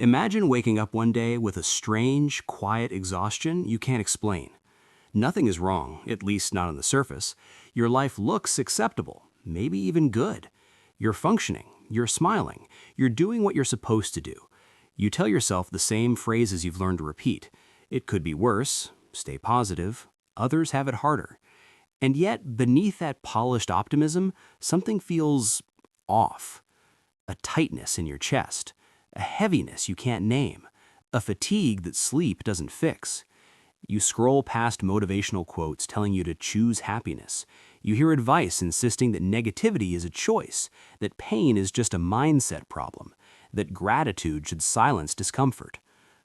Imagine waking up one day with a strange, quiet exhaustion you can't explain. Nothing is wrong, at least not on the surface. Your life looks acceptable, maybe even good. You're functioning, you're smiling, you're doing what you're supposed to do. You tell yourself the same phrases you've learned to repeat. It could be worse, stay positive, others have it harder. And yet, beneath that polished optimism, something feels off. A tightness in your chest, a heaviness you can't name, a fatigue that sleep doesn't fix. You scroll past motivational quotes telling you to choose happiness. You hear advice insisting that negativity is a choice, that pain is just a mindset problem, that gratitude should silence discomfort.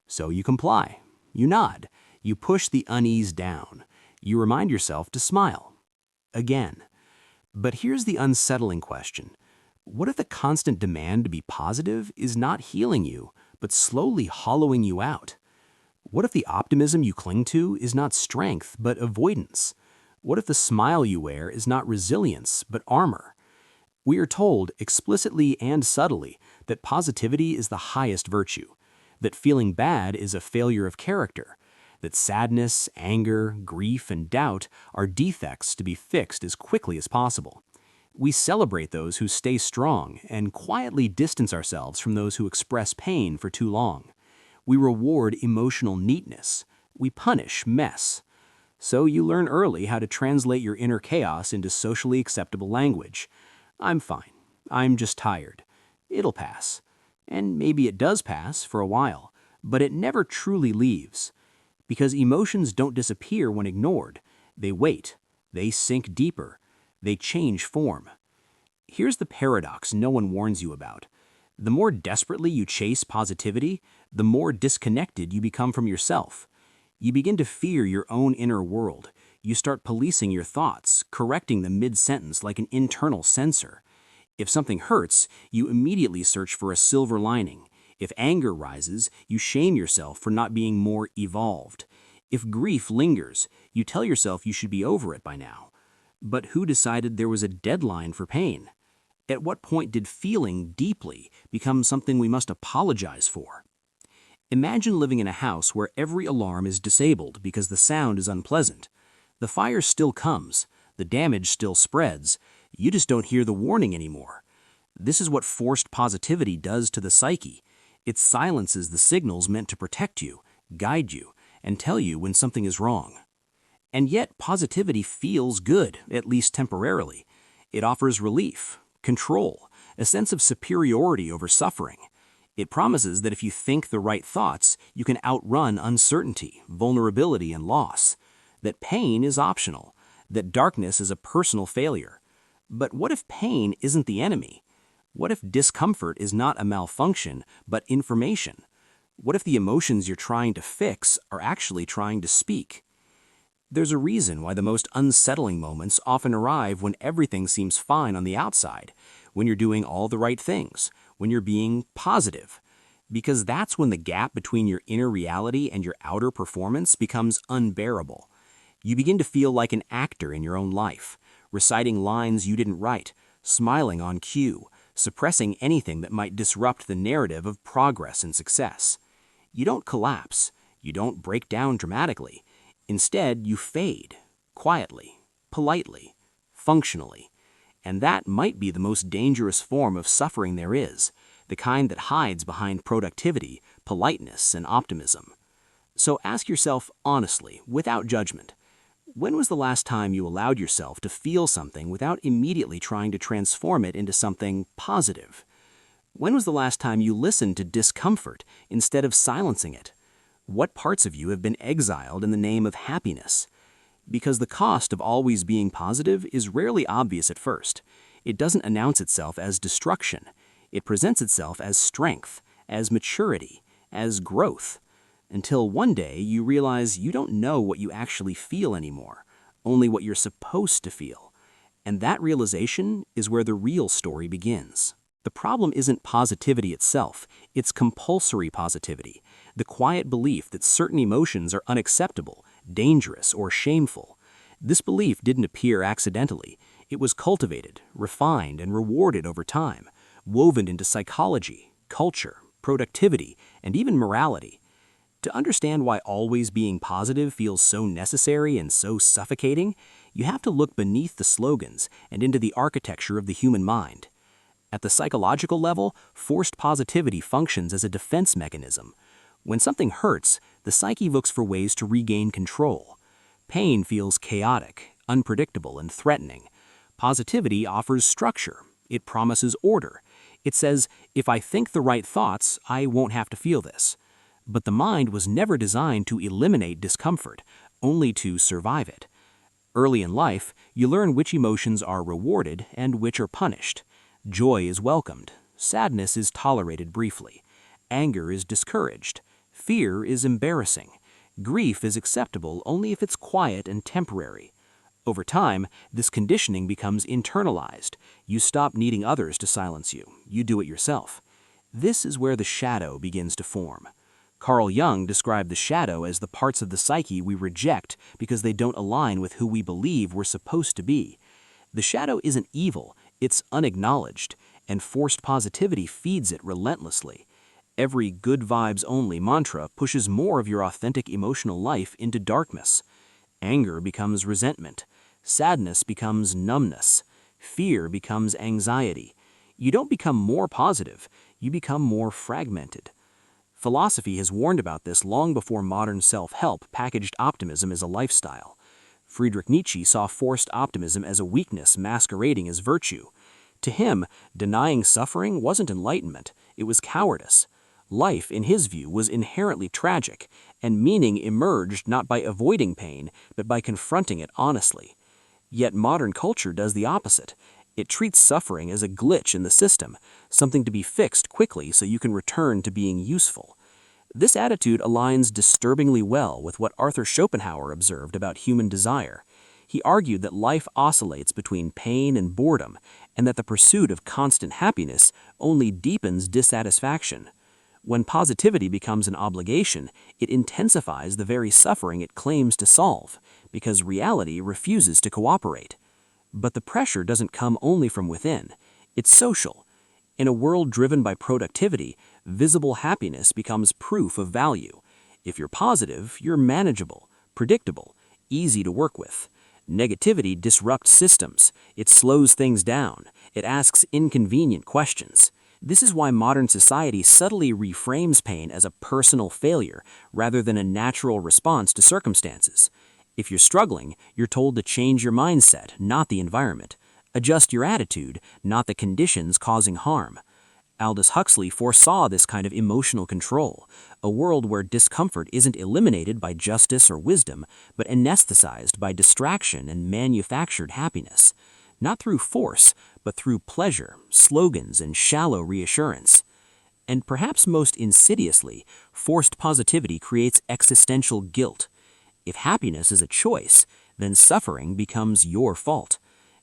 So you comply. You nod. You push the unease down. You remind yourself to smile. Again. But here's the unsettling question. What if the constant demand to be positive is not healing you, but slowly hollowing you out? What if the optimism you cling to is not strength, but avoidance? What if the smile you wear is not resilience, but armor? We are told, explicitly and subtly, that positivity is the highest virtue, that feeling bad is a failure of character, that sadness, anger, grief, and doubt are defects to be fixed as quickly as possible. We celebrate those who stay strong and quietly distance ourselves from those who express pain for too long. We reward emotional neatness. We punish mess. So you learn early how to translate your inner chaos into socially acceptable language. I'm fine. I'm just tired. It'll pass. And maybe it does pass for a while, but it never truly leaves. Because emotions don't disappear when ignored. They wait. They sink deeper. They change form. Here's the paradox no one warns you about. The more desperately you chase positivity, the more disconnected you become from yourself. You begin to fear your own inner world. You start policing your thoughts, correcting them mid-sentence like an internal censor. If something hurts, you immediately search for a silver lining. If anger rises, you shame yourself for not being more evolved. If grief lingers, you tell yourself you should be over it by now. But who decided there was a deadline for pain? At what point did feeling deeply become something we must apologize for? Imagine living in a house where every alarm is disabled because the sound is unpleasant. The fire still comes, the damage still spreads, you just don't hear the warning anymore. This is what forced positivity does to the psyche. It silences the signals meant to protect you, guide you, and tell you when something is wrong. And yet positivity feels good, at least temporarily. It offers relief, control, a sense of superiority over suffering. It promises that if you think the right thoughts, you can outrun uncertainty, vulnerability, and loss. That pain is optional, that darkness is a personal failure. But what if pain isn't the enemy? What if discomfort is not a malfunction, but information? What if the emotions you're trying to fix are actually trying to speak? There's a reason why the most unsettling moments often arrive when everything seems fine on the outside, when you're doing all the right things, when you're being positive. Because that's when the gap between your inner reality and your outer performance becomes unbearable. You begin to feel like an actor in your own life, reciting lines you didn't write, smiling on cue, suppressing anything that might disrupt the narrative of progress and success. You don't collapse. You don't break down dramatically. Instead, you fade, quietly, politely, functionally. And that might be the most dangerous form of suffering there is, the kind that hides behind productivity, politeness, and optimism. So ask yourself honestly, without judgment, when was the last time you allowed yourself to feel something without immediately trying to transform it into something positive? When was the last time you listened to discomfort instead of silencing it? What parts of you have been exiled in the name of happiness? Because the cost of always being positive is rarely obvious at first. It doesn't announce itself as destruction. It presents itself as strength, as maturity, as growth. Until one day you realize you don't know what you actually feel anymore, only what you're supposed to feel. And that realization is where the real story begins. The problem isn't positivity itself, it's compulsory positivity, the quiet belief that certain emotions are unacceptable, dangerous, or shameful. This belief didn't appear accidentally. It was cultivated, refined, and rewarded over time, woven into psychology, culture, productivity, and even morality. To understand why always being positive feels so necessary and so suffocating, you have to look beneath the slogans and into the architecture of the human mind. At the psychological level, forced positivity functions as a defense mechanism. When something hurts, the psyche looks for ways to regain control. Pain feels chaotic, unpredictable, and threatening. Positivity offers structure. It promises order. It says, if I think the right thoughts, I won't have to feel this. But the mind was never designed to eliminate discomfort, only to survive it. Early in life, you learn which emotions are rewarded and which are punished. Joy is welcomed. Sadness is tolerated briefly. Anger is discouraged. Fear is embarrassing. Grief is acceptable only if it's quiet and temporary. Over time, this conditioning becomes internalized. You stop needing others to silence you. You do it yourself. This is where the shadow begins to form. Carl Jung described the shadow as the parts of the psyche we reject because they don't align with who we believe we're supposed to be. The shadow isn't evil, it's unacknowledged, and forced positivity feeds it relentlessly. Every good vibes only mantra pushes more of your authentic emotional life into darkness. Anger becomes resentment. Sadness becomes numbness. Fear becomes anxiety. You don't become more positive, you become more fragmented. Philosophy has warned about this long before modern self-help packaged optimism as a lifestyle. Friedrich Nietzsche saw forced optimism as a weakness masquerading as virtue. To him, denying suffering wasn't enlightenment, it was cowardice. Life, in his view, was inherently tragic, and meaning emerged not by avoiding pain, but by confronting it honestly. Yet modern culture does the opposite. It treats suffering as a glitch in the system, something to be fixed quickly so you can return to being useful. This attitude aligns disturbingly well with what Arthur Schopenhauer observed about human desire. He argued that life oscillates between pain and boredom, and that the pursuit of constant happiness only deepens dissatisfaction. When positivity becomes an obligation, it intensifies the very suffering it claims to solve, because reality refuses to cooperate. But the pressure doesn't come only from within. It's social. In a world driven by productivity, visible happiness becomes proof of value. If you're positive, you're manageable, predictable, easy to work with. Negativity disrupts systems. It slows things down. It asks inconvenient questions. This is why modern society subtly reframes pain as a personal failure rather than a natural response to circumstances. If you're struggling, you're told to change your mindset, not the environment. Adjust your attitude, not the conditions causing harm. Aldous Huxley foresaw this kind of emotional control, a world where discomfort isn't eliminated by justice or wisdom, but anesthetized by distraction and manufactured happiness. Not through force, but through pleasure, slogans, and shallow reassurance. And perhaps most insidiously, forced positivity creates existential guilt. If happiness is a choice, then suffering becomes your fault.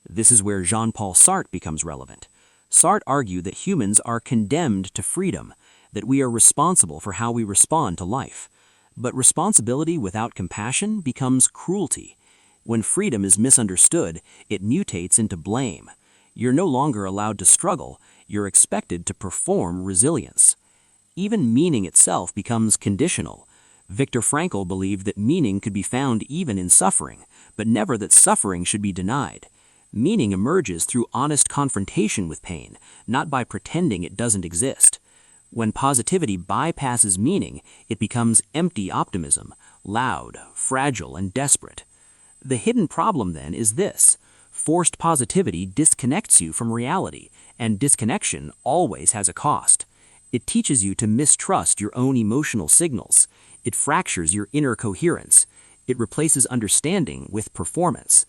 This is where Jean-Paul Sartre becomes relevant. Sartre argued that humans are condemned to freedom, that we are responsible for how we respond to life. But responsibility without compassion becomes cruelty. When freedom is misunderstood, it mutates into blame. You're no longer allowed to struggle, you're expected to perform resilience. Even meaning itself becomes conditional. Viktor Frankl believed that meaning could be found even in suffering, but never that suffering should be denied. Meaning emerges through honest confrontation with pain, not by pretending it doesn't exist. When positivity bypasses meaning, it becomes empty optimism, loud, fragile, and desperate. The hidden problem then is this: forced positivity disconnects you from reality, and disconnection always has a cost. It teaches you to mistrust your own emotional signals. It fractures your inner coherence. It replaces understanding with performance.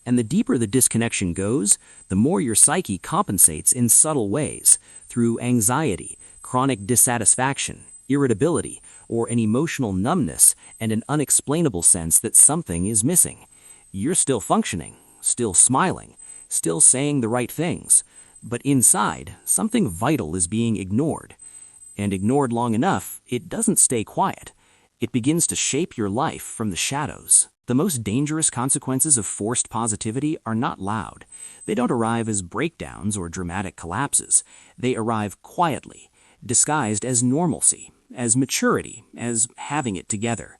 And the deeper the disconnection goes, the more your psyche compensates in subtle ways, through anxiety, chronic dissatisfaction, irritability, or an emotional numbness and an unexplainable sense that something is missing. You're still functioning, still smiling, still saying the right things, but inside, something vital is being ignored. And ignored long enough, it doesn't stay quiet. It begins to shape your life from the shadows. The most dangerous consequences of forced positivity are not loud. They don't arrive as breakdowns or dramatic collapses. They arrive quietly. disguised as normalcy, as maturity, as having it together.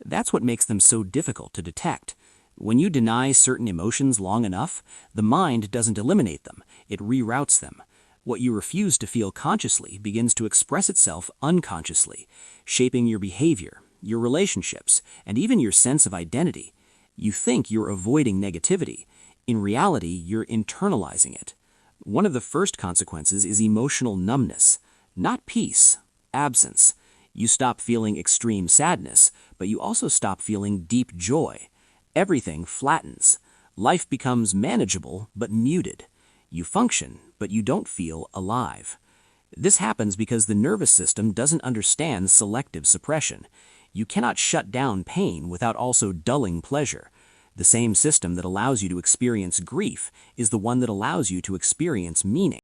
That's what makes them so difficult to detect. When you deny certain emotions long enough, the mind doesn't eliminate them, it reroutes them. What you refuse to feel consciously begins to express itself unconsciously, shaping your behavior, your relationships, and even your sense of identity. You think you're avoiding negativity. In reality, you're internalizing it. One of the first consequences is emotional numbness, not peace, absence. You stop feeling extreme sadness, but you also stop feeling deep joy. Everything flattens. Life becomes manageable but muted. You function, but you don't feel alive. This happens because the nervous system doesn't understand selective suppression. You cannot shut down pain without also dulling pleasure. The same system that allows you to experience grief is the one that allows you to experience meaning.